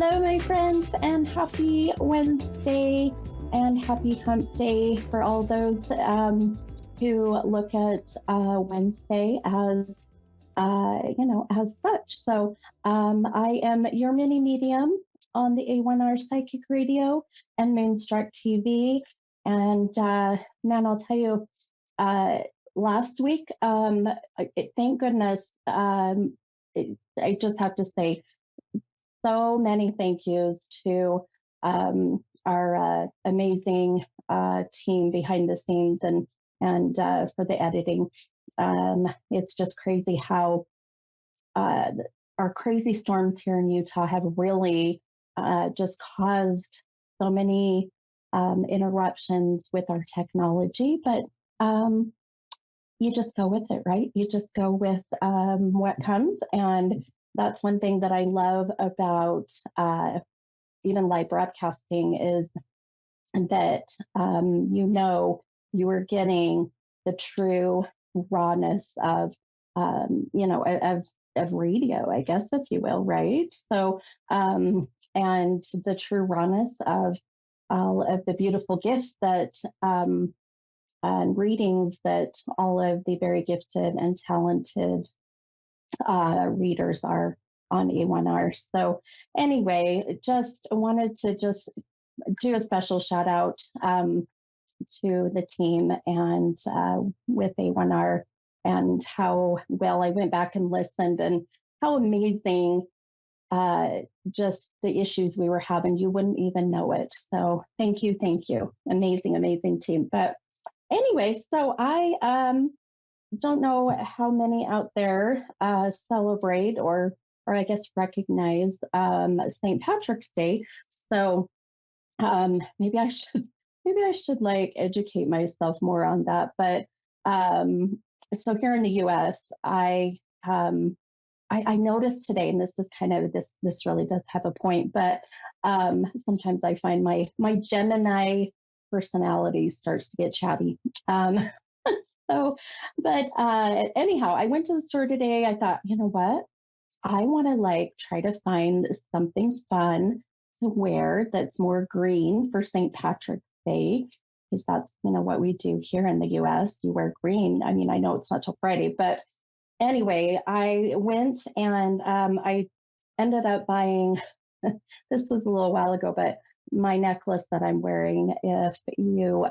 Hello, my friends, and happy Wednesday and happy hump day for all those who look at Wednesday as such. I am your mini medium on the A1R Psychic Radio and Moonstruck TV. And man, I'll tell you, uh, last week, thank goodness, I just have to say, so many thank yous to our amazing team behind the scenes and for the editing. It's just crazy how uh, our crazy storms here in Utah have really just caused so many interruptions with our technology, but um, you just go with it, right? You just go with what comes. And that's one thing that I love about even live broadcasting is that you are getting the true rawness of of radio, I guess, if you will, right? And the true rawness of all of the beautiful gifts that and readings that all of the very gifted and talented readers are on A1R. So anyway, just wanted to just do a special shout out to the team and with A1R and how well I went back and listened and how amazing just the issues we were having. You wouldn't even know it. So thank you. Amazing, amazing team. But anyway, so I don't know how many out there celebrate or I guess recognize St. Patrick's Day. So maybe I should like educate myself more on that. But so here in the U.S., I noticed today, and this is kind of this really does have a point, but sometimes I find my Gemini personality starts to get chatty. But anyhow, I went to the store today. I thought, you know what? I want to like try to find something fun to wear that's more green for St. Patrick's Day, because that's, what we do here in the US. You wear green. I mean, I know it's not till Friday, but anyway, I went and I ended up buying, this was a little while ago, but my necklace that I'm wearing, if you,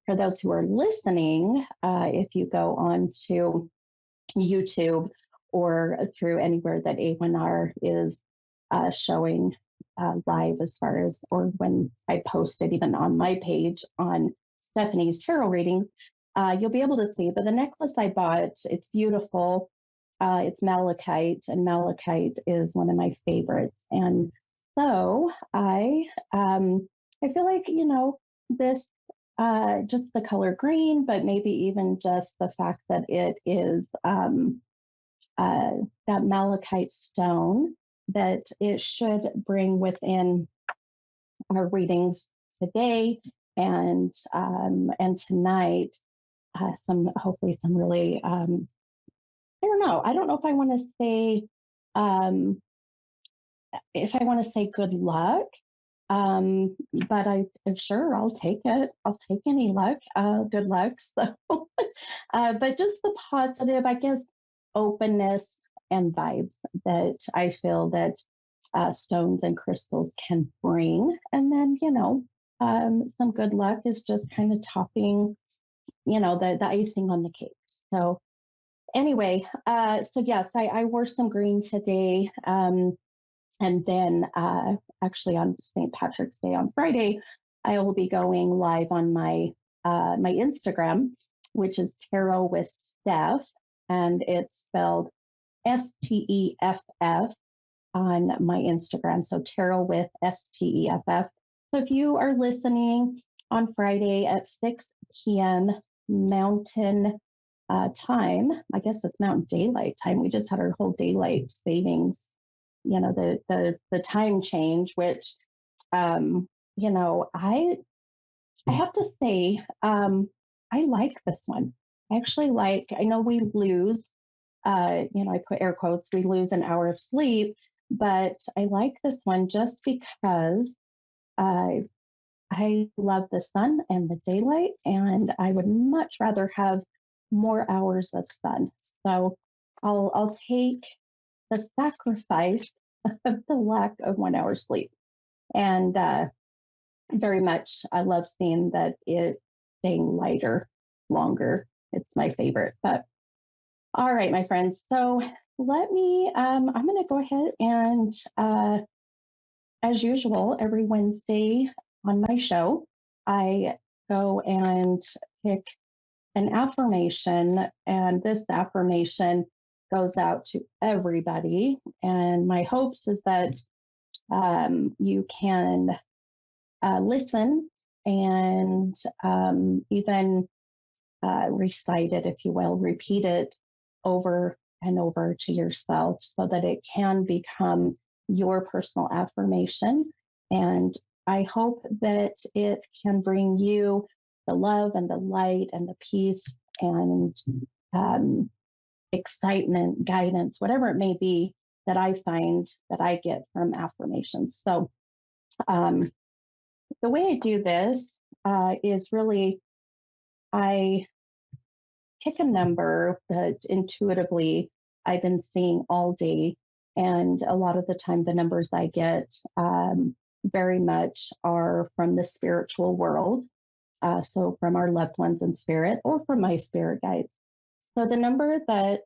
for those who are listening, if you go on to YouTube or through anywhere that A1R is showing live as far as, or when I post it even on my page on Stephanie's tarot readings, you'll be able to see. But the necklace I bought, it's beautiful. It's malachite, and malachite is one of my favorites. And so I feel like, this just the color green, but maybe even just the fact that it is that malachite stone, that it should bring within our readings today and tonight hopefully some really I don't know if I want to say good luck, but I'm sure I'll take it. I'll take any luck, good luck. So, but just the positive, I guess, openness and vibes that I feel that stones and crystals can bring. And then, some good luck is just kind of topping, the icing on the cake. So anyway, so yes, I wore some green today. And then actually on St. Patrick's Day on Friday, I will be going live on my my Instagram, which is Tarot with Steph, and it's spelled Steff on my Instagram. So Tarot with Steff. So if you are listening on Friday at 6 p.m. Mountain time, I guess it's Mountain Daylight Time. We just had our whole daylight savings, the time change, which I have to say, I like this one. I actually like, I know we lose, I put air quotes, we lose an hour of sleep, but I like this one just because I I love the sun and the daylight, and I would much rather have more hours of sun. So I'll take the sacrifice of the lack of 1 hour sleep. And very much, I love seeing that it staying lighter longer. It's my favorite. But all right, my friends. So I'm going to go ahead and, as usual, every Wednesday on my show, I go and pick an affirmation, and this affirmation goes out to everybody. And my hopes is that you can listen and even recite it, if you will, repeat it over and over to yourself so that it can become your personal affirmation. And I hope that it can bring you the love and the light and the peace and um, excitement, guidance, whatever it may be that I find that I get from affirmations. So, um, the way I do this is really I pick a number that intuitively I've been seeing all day. And a lot of the time, the numbers I get very much are from the spiritual world. So, from our loved ones in spirit or from my spirit guides. So, the number that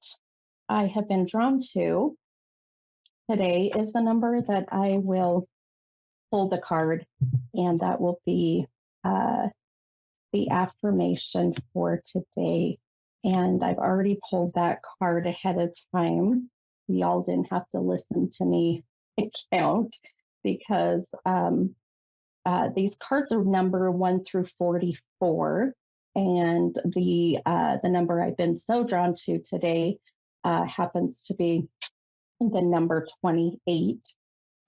I have been drawn to today is the number that I will pull the card, and that will be uh, the affirmation for today. And I've already pulled that card ahead of time. Y'all didn't have to listen to me count because these cards are number 1 through 44. And the number I've been so drawn to today happens to be the number 28.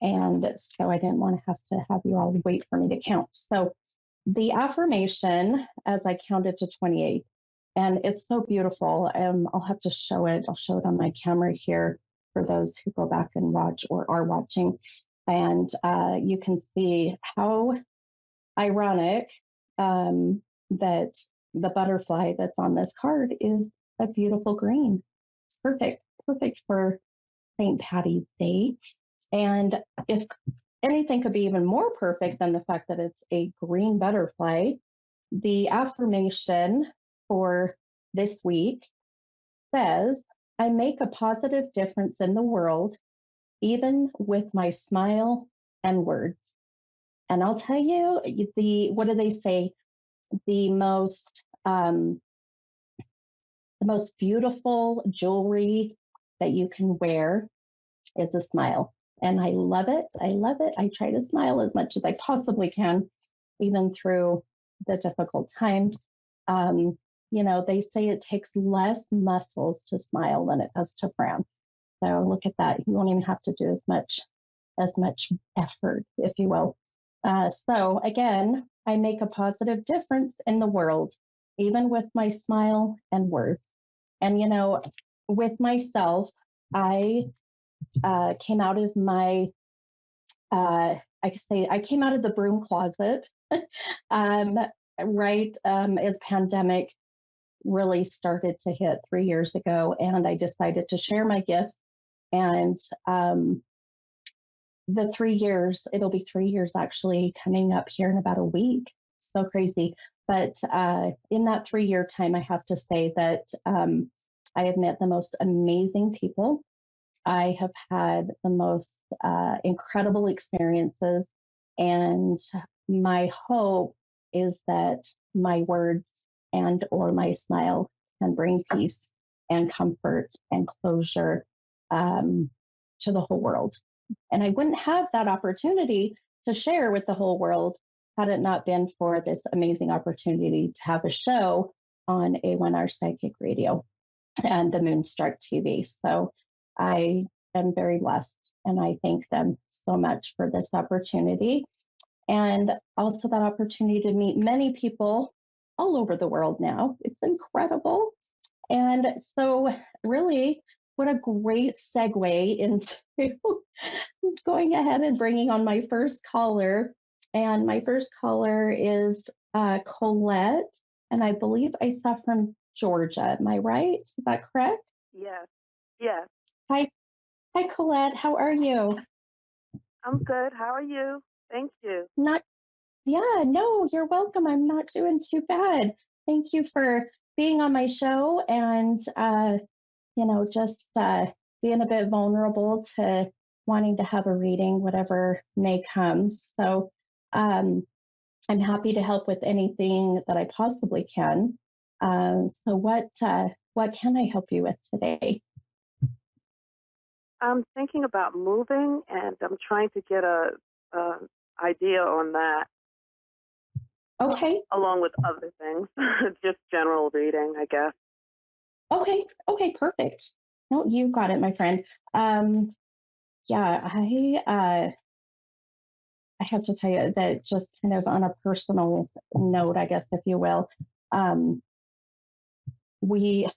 And so I didn't want to have you all wait for me to count. So the affirmation, as I counted to 28, and it's so beautiful. I'll have to show it. I'll show it on my camera here for those who go back and watch or are watching. And you can see how ironic that the butterfly that's on this card is a beautiful green. It's perfect, perfect for St. Patty's Day. And if anything could be even more perfect than the fact that it's a green butterfly, the affirmation for this week says, I make a positive difference in the world, even with my smile and words. And I'll tell you, what do they say? The most, um, the most beautiful jewelry that you can wear is a smile. And I love it. I love it. I try to smile as much as I possibly can, even through the difficult times. Um, they say it takes less muscles to smile than it does to frown. So look at that. You won't even have to do as much effort, if you will. So again, I make a positive difference in the world, even with my smile and words. And with myself, I came out of my, I came out of the broom closet um, right as pandemic really started to hit 3 years ago, and I decided to share my gifts. And the 3 years, it'll be 3 years actually coming up here in about a week. So crazy. But in that 3 year time, I have to say that I have met the most amazing people. I have had the most incredible experiences. And my hope is that my words and or my smile can bring peace and comfort and closure to the whole world. And I wouldn't have that opportunity to share with the whole world had it not been for this amazing opportunity to have a show on A1R Psychic Radio and the Moonstruck TV. So I am very blessed, and I thank them so much for this opportunity. And also that opportunity to meet many people all over the world now. It's incredible. And so, really, what a great segue into going ahead and bringing on my first caller. And my first caller is Colette, and I believe I saw from Georgia. Am I right? Is that correct? Yes. Yes. Hi, hi, Colette. How are you? I'm good. How are you? Thank you. Not, yeah, no, you're welcome. I'm not doing too bad. Thank you for being on my show and just being a bit vulnerable to wanting to have a reading, whatever may come. So um, I'm happy to help with anything that I possibly can. So what can I help you with today? I'm thinking about moving and I'm trying to get a idea on that Okay, along with other things. Just general reading, I guess. okay, perfect. No, you got it, my friend. Um, yeah, I have to tell you that just kind of on a personal note, I guess, if you will. Um, we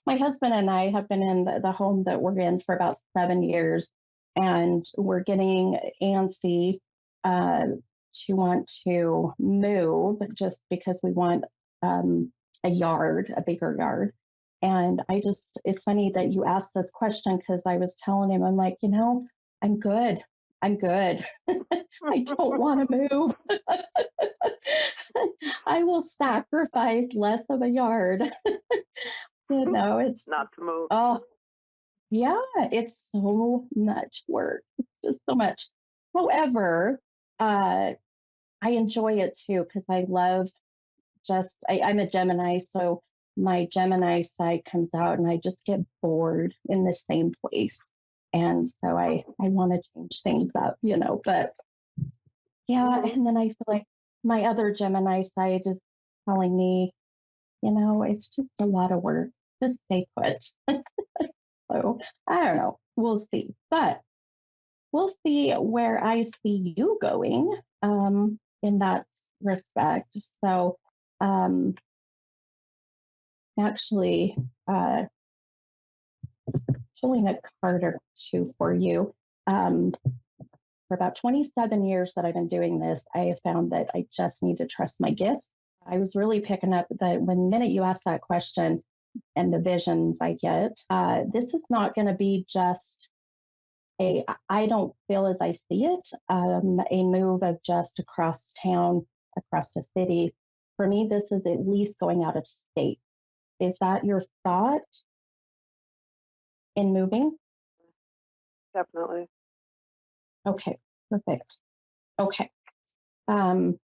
my husband and I have been in the home that we're in for about 7 years, and we're getting antsy uh, to want to move just because we want a yard, a bigger yard. And it's funny that you asked this question because I was telling him, I'm like, I'm good. I'm good. I don't want to move. I will sacrifice less of a yard. It's Not to move. oh yeah, it's so much work. It's just so much. However, uh, I enjoy it too because I love I'm a Gemini, so my Gemini side comes out and I just get bored in the same place. And so I want to change things up. But yeah, Hmm. and then I feel like my other Gemini side is telling me, it's just a lot of work. Just stay put. So I don't know. We'll see. But we'll see where I see you going in that respect. So um, actually, uh, pulling a card or two for you. Um, for about 27 years that I've been doing this, I have found that I just need to trust my gifts. I was really picking up that when the minute you ask that question and the visions I get, this is not going to be just I don't feel as I see it, a move of just across town, across the city. For me, this is at least going out of state. Is that your thought in moving? Definitely. Okay, perfect. Okay. Um,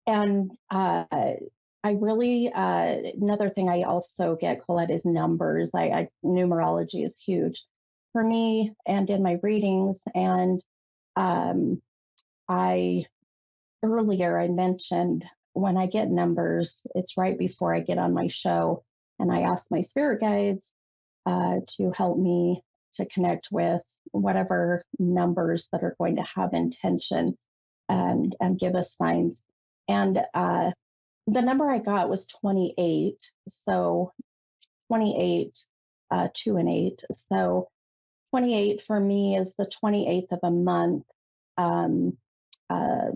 and I really, another thing I also get, Colette, is numbers. Numerology is huge for me and in my readings. And um, I earlier I mentioned when I get numbers, it's right before I get on my show, and I ask my spirit guides to help me to connect with whatever numbers that are going to have intention and give us signs. And the number I got was 28. So 28, 2 and 8. So 28 for me is the 28th of a month. Um, uh,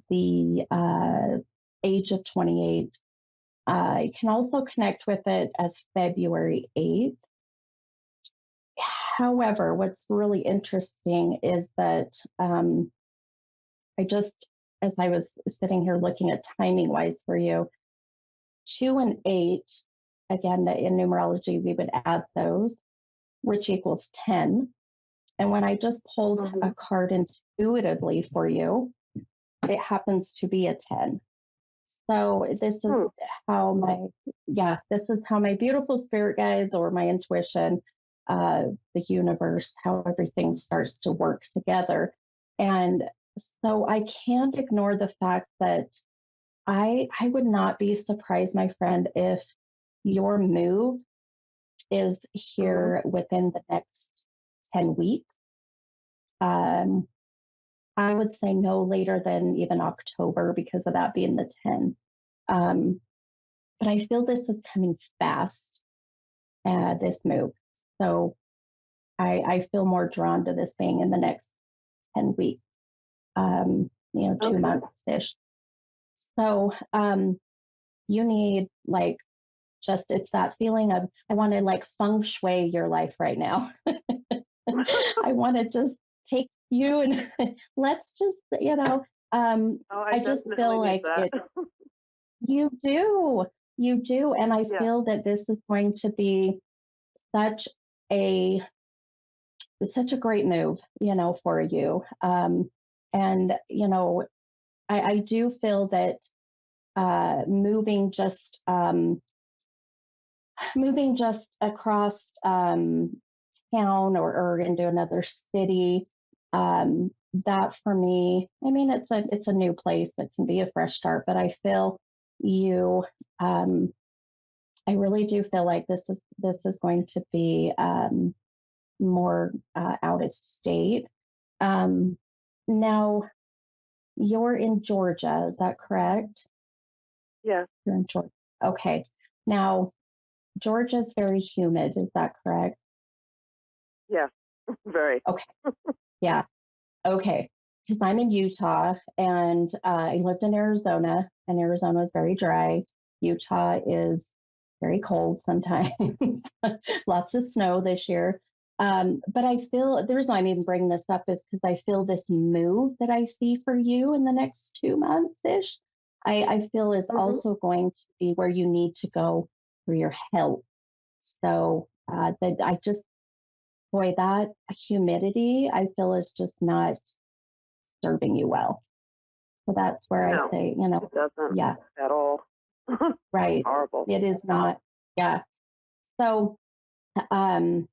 the age of 28. I can also connect with it as February 8th. However, what's really interesting is that as I was sitting here looking at timing wise for you, 2 and 8, again, in numerology, we would add those, which equals 10. And when I just pulled Hmm. a card intuitively for you, it happens to be a 10. So Hmm. how my, this is how my beautiful spirit guides or my intuition, the universe, how everything starts to work together. And so I can't ignore the fact that I would not be surprised, my friend, if your move is Hmm. here within the next 10 weeks. Um, I would say no later than even October because of that being the 10. Um, but I feel this is coming fast. this move. So I feel more drawn to this being in the next 10 weeks, 2 Okay. months ish. So you need like just, it's that feeling of, I want to like feng shui your life right now. I want to just take you and let's just, Oh, I I just definitely feel need like that. it, you do, you do. And I Yeah. feel that this is going to be such a, such a great move, for you. And, I do feel that moving just across town or into another city, that for me, I mean, it's a new place. It can be a fresh start, but I feel you. Um, I really do feel like this is going to be more out of state. Um, Now you're in Georgia, is that correct? Yes. You're in Georgia. Okay. Now Georgia's very humid, is that correct? Yes. Very. Okay. Yeah. Okay. Because I'm in Utah and I lived in Arizona, and Arizona is very dry. Utah is very cold sometimes. Lots of snow this year. But I feel the reason I'm even bringing this up is because I feel this move that I see for you in the next 2 months ish, I feel is Mhm. also going to be where you need to go for your health. So that I just, boy, that humidity I feel is just not serving you well. So that's where I No, say, it doesn't yeah, at all. right. Horrible. It is not, yeah. So um,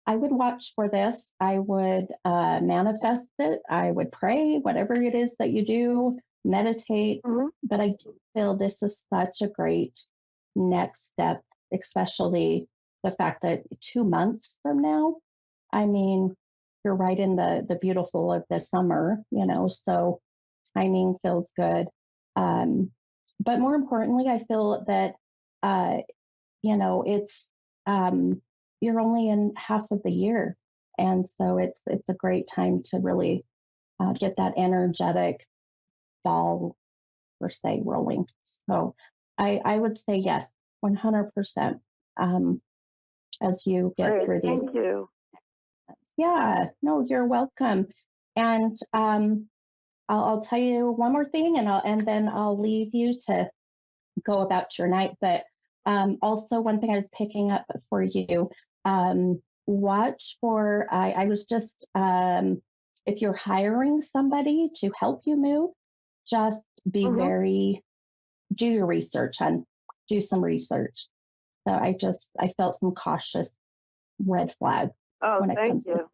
I would watch for this. I would manifest it. I would pray, whatever it is that you do, meditate. Mhm. But I do feel this is such a great next step, especially the fact that 2 months from now, I mean, you're right in the beautiful of the summer, so timing feels good. Um, but more importantly, I feel that, uh, it's, you're only in half of the year. And so it's a great time to really get that energetic ball, per se, rolling. So I would say yes, 100%, as you get Great. through these. Thank you. Yeah, no, you're welcome. And I'll tell you one more thing, and then I'll leave you to go about your night. But also, one thing I was picking up for you, watch for. I was just, if you're hiring somebody to help you move, just be Mhm. very, do your research, and do some research. So I felt some cautious red flag Oh, when it thank comes to, you.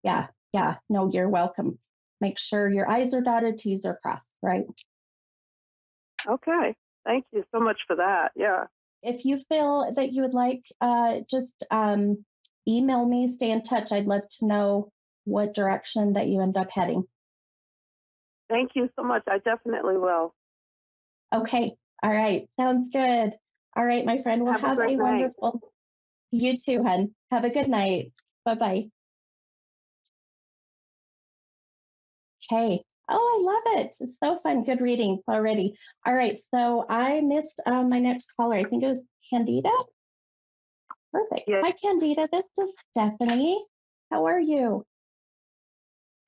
yeah, yeah. No, you're welcome. Make sure your I's are dotted, T's are crossed, right? Okay. Thank you so much for that. Yeah. If you feel that you would like, just email me, stay in touch. I'd love to know what direction that you end up heading. Thank you so much. I definitely will. Okay. All right. Sounds good. All right, my friend. Well, Have a have great a night. wonderful, you too, hun. Have a good night. Bye bye. Okay. Oh, I love it. It's so fun. Good reading already. All right. So I missed my next caller. I think it was Candida. Perfect. Yes. Hi, Candida. This is Stephanie. How are you?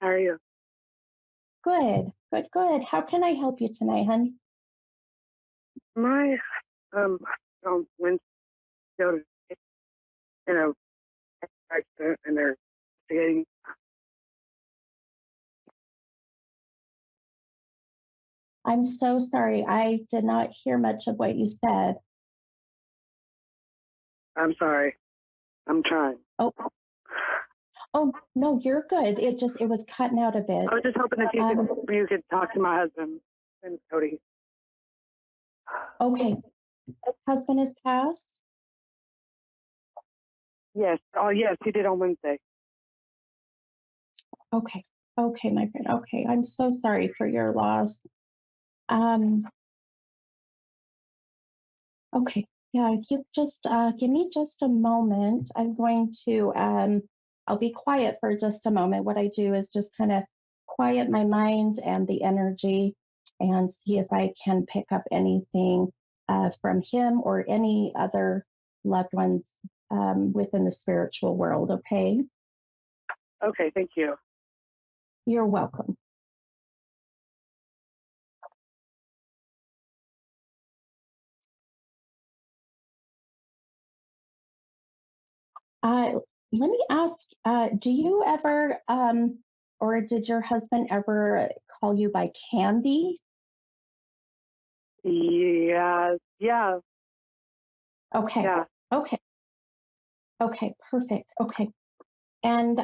How are you? Good. Good. Good. How can I help you tonight, hun? My went to you know accident and they're investigating. I'm so sorry. I did not hear much of what you said. I'm sorry. I'm trying. Oh, oh no, you're good. It was cutting out a bit. I was just hoping if Um, you could talk to my husband and Cody. okay. Husband has passed. Yes. Oh yes, he did on Wednesday. Okay. Okay, my friend. Okay. I'm so sorry for your loss. Um, okay. Yeah, if you just give me just a moment, I'm going to, I'll be quiet for just a moment. What I do is just kind of quiet my mind and the energy and see if I can pick up anything from him or any other loved ones within the spiritual world. Okay. Okay, thank you. You're welcome. Uh, Let me ask, do you ever, or did your husband ever call you by Candy? Yeah, yeah, Okay, yeah. okay, okay, perfect. Okay. And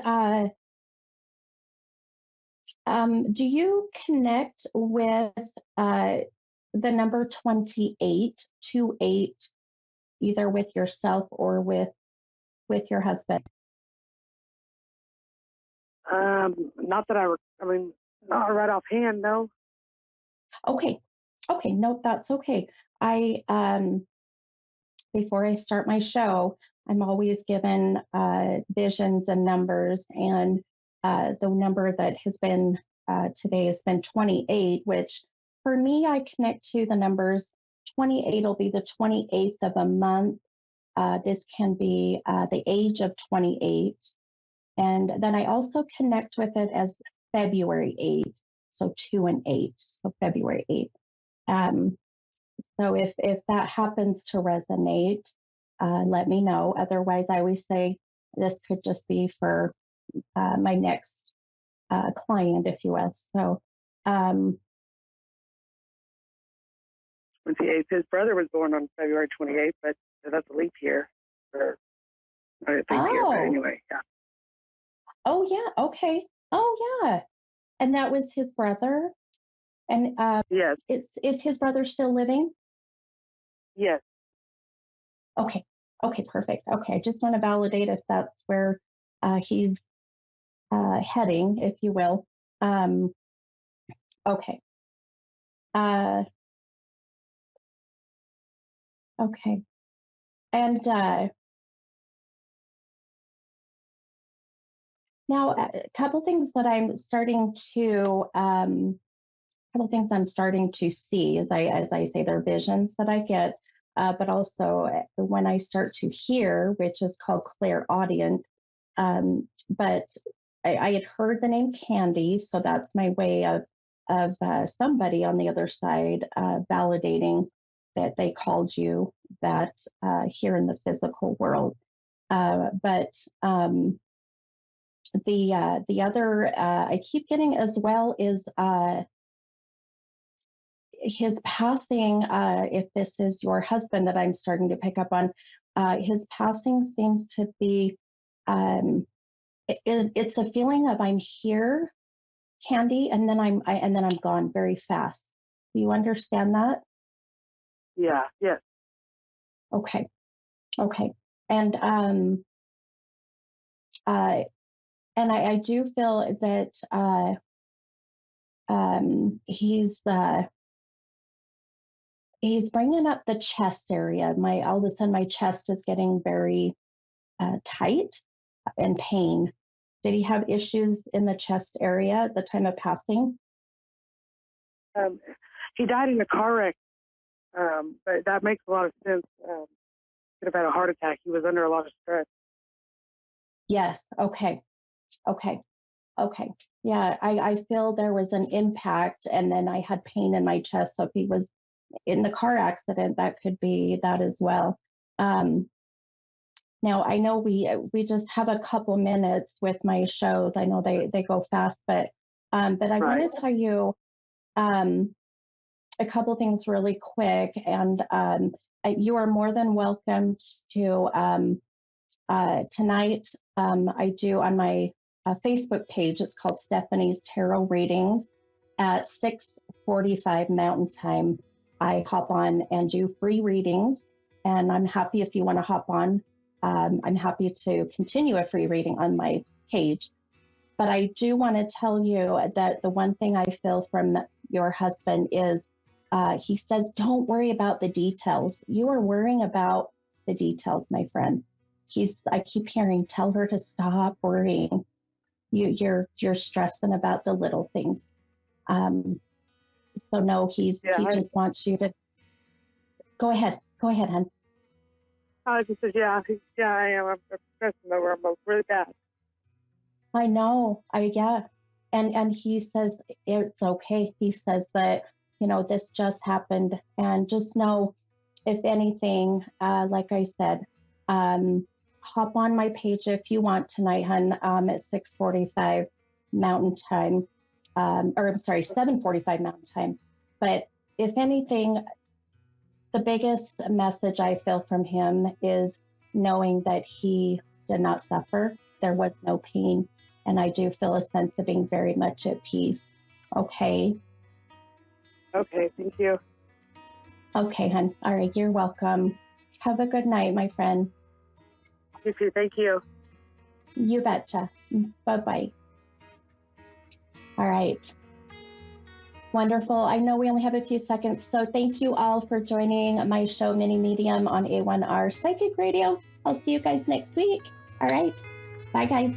do you connect with uh, the number 28, 28, either with yourself or with your husband? Not that I mean, not right offhand, no. Okay, okay, no, that's okay. I Before I start my show, I'm always given visions and numbers. And the number that has been today has been 28, which for me, I connect to the numbers. 28 will be the 28th of a month. This can be the age of 28. And then I also connect with it as February 8th. So 2 and 8. So February 8th. Um, so if that happens to resonate, let me know. Otherwise, I always say this could just be for my next client, if you will. So, um, 28th. His brother was born on February 28th, but that's a leap year. Or not a leap year, but oh, anyway, yeah. oh yeah, okay, oh yeah, and that was his brother. And Yes, is his brother still living? yes. Okay, okay, perfect. Okay, I just want to validate if that's where he's heading, if you will. Um, okay. Uh, okay. And now, a couple things that I'm starting to, couple things I'm starting to see as I say, they're visions that I get, but also when I start to hear, which is called clairaudient. But I had heard the name Candy, so that's my way of somebody on the other side validating that they called you that here in the physical world. But the other I keep getting as well is his passing. If this is your husband that I'm starting to pick up on, his passing seems to be. Um, it's a feeling of I'm here, Candy, and then and then I'm gone very fast. Do you understand that? Yeah, yes. Okay, okay, and uh, I do feel that he's bringing up the chest area. My all of a sudden my chest is getting very tight and pain. Did he have issues in the chest area at the time of passing? Um, he died in a car wreck, but that makes a lot of sense. Could have had a heart attack. He was under a lot of stress. Yes. Okay. Okay. Okay. Yeah, I feel there was an impact and then I had pain in my chest. So if he was in the car accident, that could be that as well. Um, Now I know we just have a couple minutes with my shows. I know they go fast, but I want Right. to tell you um, a couple things really quick, and you are more than welcome to tonight. I do on my Facebook page. It's called Stephanie's Tarot Readings at 6:45 Mountain Time. I hop on and do free readings, and I'm happy if you want to hop on. I'm happy to continue a free reading on my page. But I do want to tell you that the one thing I feel from your husband is He says, don't worry about the details. You are worrying about the details, my friend. I keep hearing, tell her to stop worrying. You're stressing about the little things. So no, he Yeah, just wants you to go ahead. Go ahead, hon. I just said, yeah, I am. I'm stressing over him really bad. I know. Yeah. And he says it's okay. He says that, this just happened. And just know, if anything, like I said, hop on my page if you want tonight, hun, at 6:45 Mountain Time. Or I'm sorry, 7:45 Mountain Time. But if anything, the biggest message I feel from him is knowing that he did not suffer. There was no pain. And I do feel a sense of being very much at peace. Okay. Okay, thank you. Okay, hon. All right, you're welcome. Have a good night, my friend. You too, thank you. You betcha. Bye-bye. All right. Wonderful. I know we only have a few seconds, so thank you all for joining my show, Mini Medium, on A1R Psychic Radio. I'll see you guys next week. All right. Bye, guys.